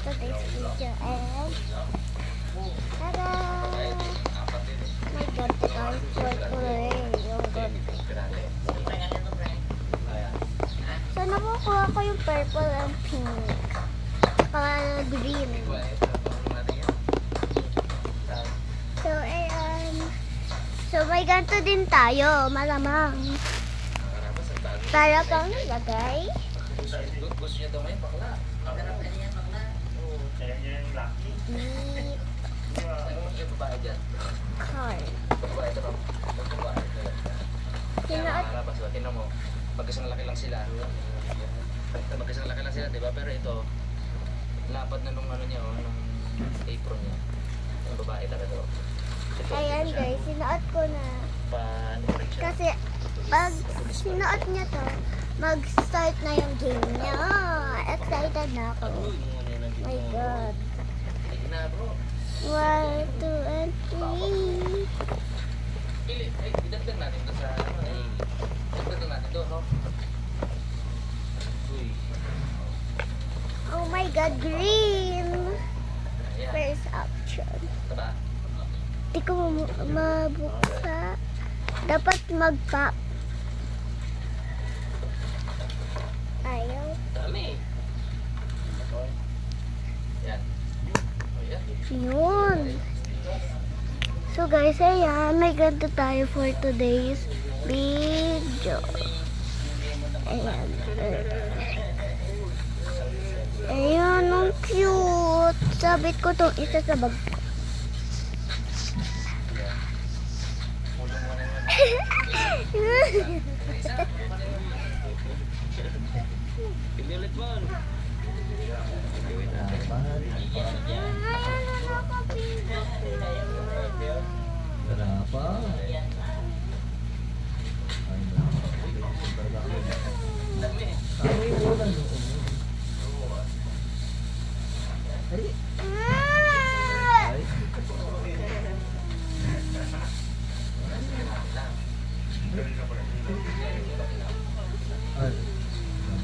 today's video and tada! My God, the guys work today. Yung God. So, nakukuha ko yung purple and pink. Saka green. So, ayan. So, may ganito din tayo. Malamang. Para pang nilagay. Gusto niya daw ngayon, bakla. Kaya niya yung lucky. Yung babae dyan. Card. Babae ito. Babae. Sinuot. Tingnan mo. Mag-isang laki lang sila. Mag-isang laki lang sila, diba? Pero ito, lapad na nung ano niya, nung apron niya. Yung babae talaga ito. Ayan guys, sinuot ko na. Paano rin siya? Kasi pag sinuot niya to, mag-start na yung game niya. Excited na ako. My God. Ay na bro. 1, 2, and 3. Pili, ay, idagdag natin ito sa ano eh. Idagdag natin ito, no? Uy. Oh my God, green. Ayan. First option. Taba. Di ko mabuksa. Dapat mag-pop. Ayaw. Dami. Yan. Oh, yan. Yun. So guys, ayan. May ganito tayo for today's video. Ayan. Ayan, ang cute. Sabit ko tong isa sa bag ko. Pili ulit mo. Kenapa? Kami muna noon. Ay, ay. Ay,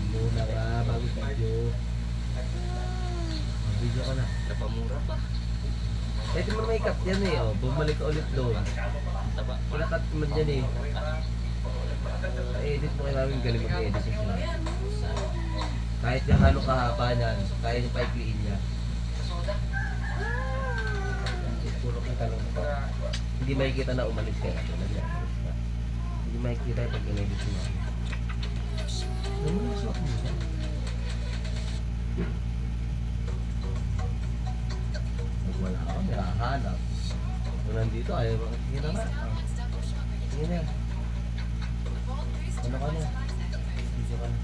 muna ka bago video. Video ka na. Napamura pa. Pwede mo may cut yan eh, oh. Bumalik ka ulit doon. Taba. Pinakat mo dyan eh. I-edit mo kay namin galing mag-edit siya. Kahit yung ano kahaba niyan, kaya niya paikliin niya. Puro kita lang pa. Hindi makikita na umalis ka. Hindi makikita pag in-edit mo. Ano mo nasuot mo siya? Pag wala ka, may hahanap. Kung nandito, ayaw mo. Sige na nga. Sige na. Ano ka na? Video ka na.